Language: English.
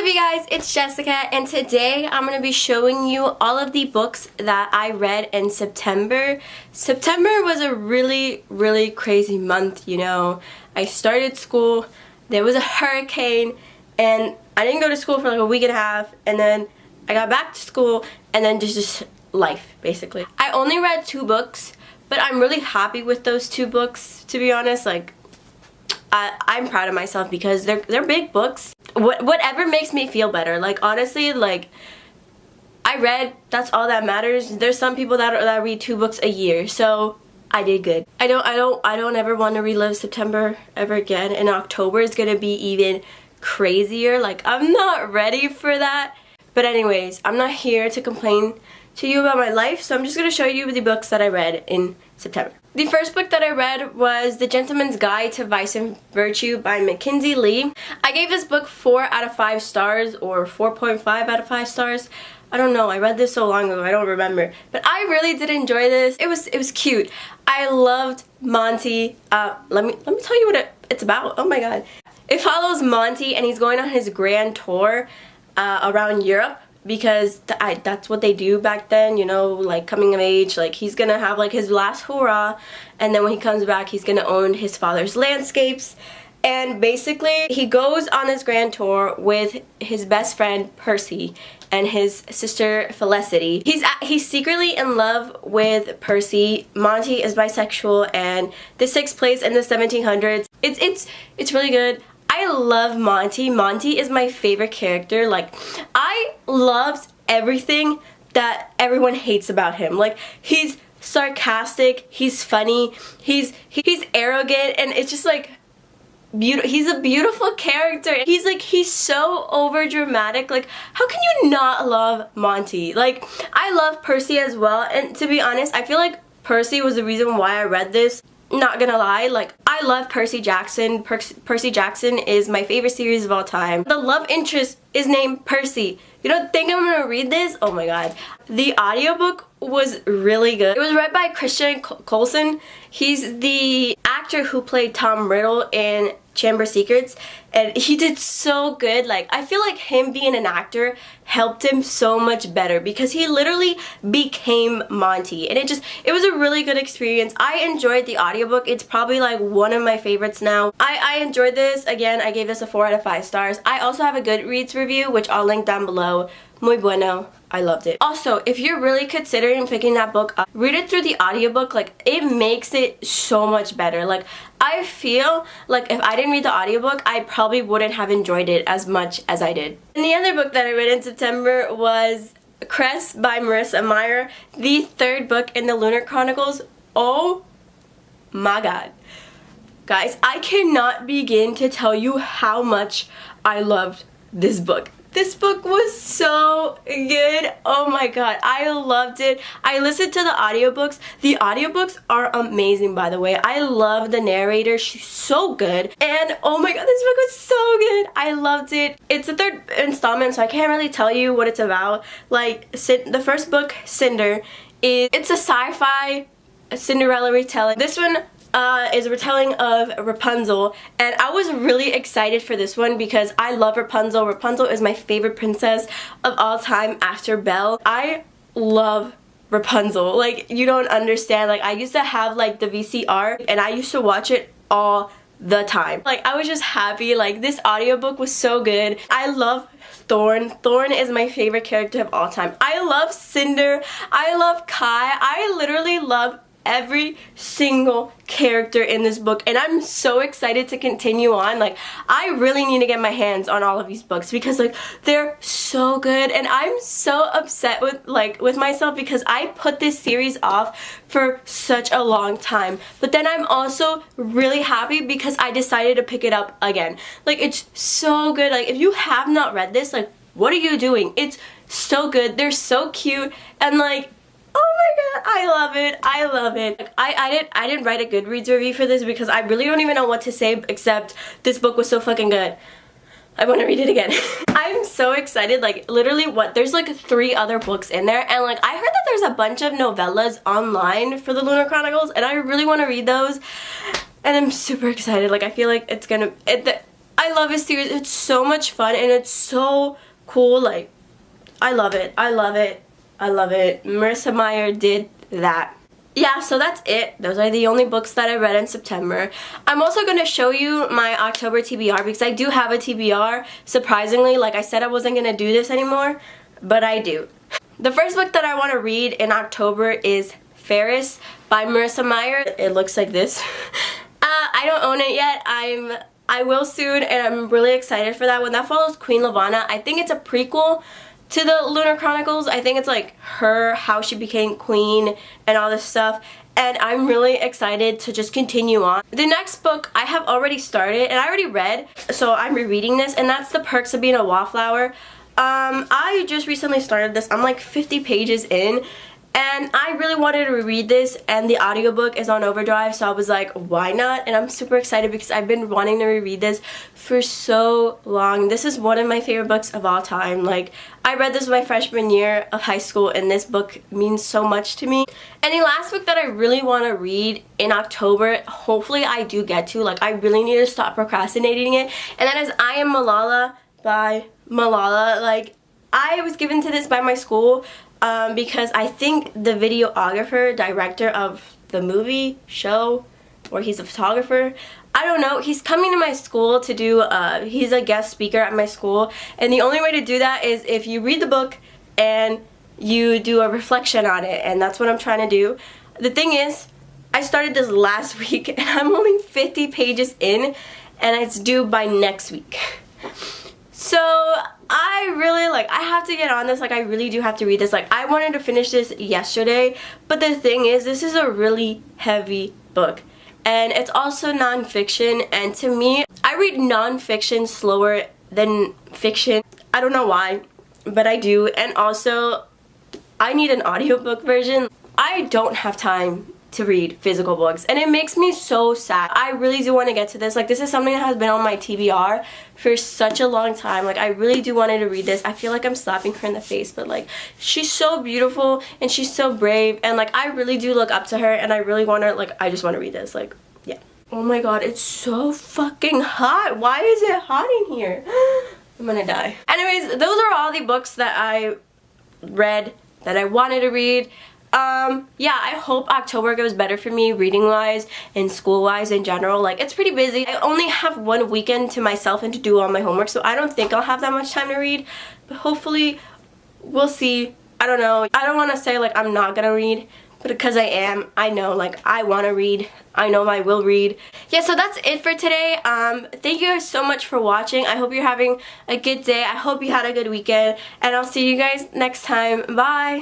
up, you guys? It's Jessica, and today I'm going to be showing you all of the books that I read in September. September was a really crazy month, you know. I started school, there was a hurricane, and I didn't go to school for like a week and a half, and then I got back to school, and then just life, basically. I only read 2 books, but I'm really happy with those 2 books, to be honest. Like, I'm proud of myself because they're big books. Whatever makes me feel better. Like, honestly, like, I read, that's all that matters. There's some people that read 2 books a year, so I did good. I don't ever want to relive September ever again, and October is gonna be even crazier. Like, I'm not ready for that. But anyways, I'm not here to complain to you about my life, so I'm just gonna show you the books that I read in September. The first book that I read was The Gentleman's Guide to Vice and Virtue by Mackenzie Lee. I gave this book 4 out of 5 stars, or 4.5 out of 5 stars. I don't know, I read this so long ago, I don't remember. But I really did enjoy this. It was cute. I loved Monty. Let me tell you what it's about. Oh my god. It follows Monty, and he's going on his grand tour around Europe, because that's what they do back then, you know, like coming of age. Like, he's gonna have like his last hurrah, and then when he comes back, he's gonna own his father's landscapes. And basically, he goes on this grand tour with his best friend Percy and his sister Felicity. He's secretly in love with Percy. Monty is bisexual, and this takes place in the 1700s. It's really good. I love Monty. Monty is my favorite character. Like, I loved everything that everyone hates about him. Like, he's sarcastic, he's funny, he's arrogant, and it's just like he's a beautiful character. He's so over dramatic. Like, how can you not love Monty? Like, I love Percy as well, and to be honest, I feel like Percy was the reason why I read this. Not gonna lie, like, I love Percy Jackson. Percy Jackson is my favorite series of all time. The love interest is named Percy. You don't think I'm gonna read this? Oh my god. The audiobook was really good. It was read by Christian Coulson. He's the actor who played Tom Riddle in Chamber Secrets, and he did so good. Like, I feel like him being an actor helped him so much better, because he literally became Monty, and it was a really good experience. I enjoyed the audiobook. It's probably like one of my favorites now. I enjoyed this. Again, I gave this a 4 out of 5 stars. I also have a Goodreads review, which I'll link down below. Muy bueno. I loved it. Also, if you're really considering picking that book up, read it through the audiobook. Like, it makes it so much better. Like, I feel like if I didn't read the audiobook, I probably wouldn't have enjoyed it as much as I did. And the other book that I read in September was Cress by Marissa Meyer, the 3rd book in the Lunar Chronicles. Oh my god. Guys, I cannot begin to tell you how much I loved this book. This book was so good. Oh my god, I loved it. I listened to the audiobooks. The audiobooks are amazing, by the way. I love the narrator. She's so good. And oh my god, this book was so good. I loved it. It's the 3rd installment, so I can't really tell you what it's about. Like, the first book, Cinder, it's a sci-fi Cinderella retelling. This one is a retelling of Rapunzel, and I was really excited for this one because I love Rapunzel. Rapunzel is my favorite princess of all time after Belle. I love Rapunzel. Like, you don't understand. Like, I used to have like the VCR, and I used to watch it all the time. Like, I was just happy. Like, this audiobook was so good. I love Thorn. Thorn is my favorite character of all time. I love Cinder. I love Kai. I literally love every single character in this book, and I'm so excited to continue on. Like, I really need to get my hands on all of these books because, like, they're so good, and I'm so upset with myself because I put this series off for such a long time. But then I'm also really happy because I decided to pick it up again. Like, it's so good. Like, if you have not read this, like, what are you doing? It's so good. They're so cute, and like, oh my god, I love it. I love it. Like, I didn't write a Goodreads review for this because I really don't even know what to say except this book was so fucking good. I want to read it again. I'm so excited. Like, literally, there's like 3 other books in there, and like, I heard that there's a bunch of novellas online for the Lunar Chronicles, and I really want to read those, and I'm super excited. Like, I feel like it's gonna I love this series. It's so much fun and it's so cool. Like, I love it. I love it. I love it. Marissa Meyer did that. Yeah, so that's it. Those are the only books that I read in September. I'm also going to show you my October TBR because I do have a TBR. Surprisingly, like I said I wasn't going to do this anymore, but I do. The first book that I want to read in October is Ferris by Marissa Meyer. It looks like this. I don't own it yet. I will soon, and I'm really excited for that one. That follows Queen Lavanna. I think it's a prequel to the Lunar Chronicles. I think it's like her, how she became queen and all this stuff, and I'm really excited to just continue on. The next book I have already started and I already read, so I'm rereading this, and that's The Perks of Being a Wallflower. I just recently started this. I'm like 50 pages in, and I really wanted to reread this, and the audiobook is on overdrive, so I was like, why not? And I'm super excited because I've been wanting to reread this for so long. This is one of my favorite books of all time. Like, I read this my freshman year of high school, and this book means so much to me. And the last book that I really want to read in October, hopefully I do get to, like, I really need to stop procrastinating it, and that is I Am Malala by Malala. Like, I was given to this by my school because I think the videographer, director of the movie, show, or he's a photographer, I don't know, he's coming to my school to do, he's a guest speaker at my school, and the only way to do that is if you read the book and you do a reflection on it, and that's what I'm trying to do. The thing is, I started this last week, and I'm only 50 pages in, and it's due by next week. So I really, like, I have to get on this. Like, I really do have to read this. Like, I wanted to finish this yesterday, but the thing is, this is a really heavy book, and it's also nonfiction, and to me, I read nonfiction slower than fiction. I don't know why, but I do. And also, I need an audiobook version. I don't have time to read physical books, and it makes me so sad. I really do want to get to this. Like, this is something that has been on my TBR for such a long time. Like, I really do want to read this. I feel like I'm slapping her in the face, but like, she's so beautiful and she's so brave, and like, I really do look up to her, and I really want to, like, I just want to read this. Like, yeah. Oh my god, it's so fucking hot. Why is it hot in here? I'm gonna die. Anyways, those are all the books that I read that I wanted to read. Yeah, I hope October goes better for me reading-wise and school-wise in general. Like, it's pretty busy. I only have one weekend to myself and to do all my homework, so I don't think I'll have that much time to read, but hopefully we'll see. I don't know. I don't want to say, like, I'm not gonna read, but because I am, I know, like, I want to read. I know I will read. Yeah, so that's it for today. Thank you guys so much for watching. I hope you're having a good day. I hope you had a good weekend, and I'll see you guys next time. Bye!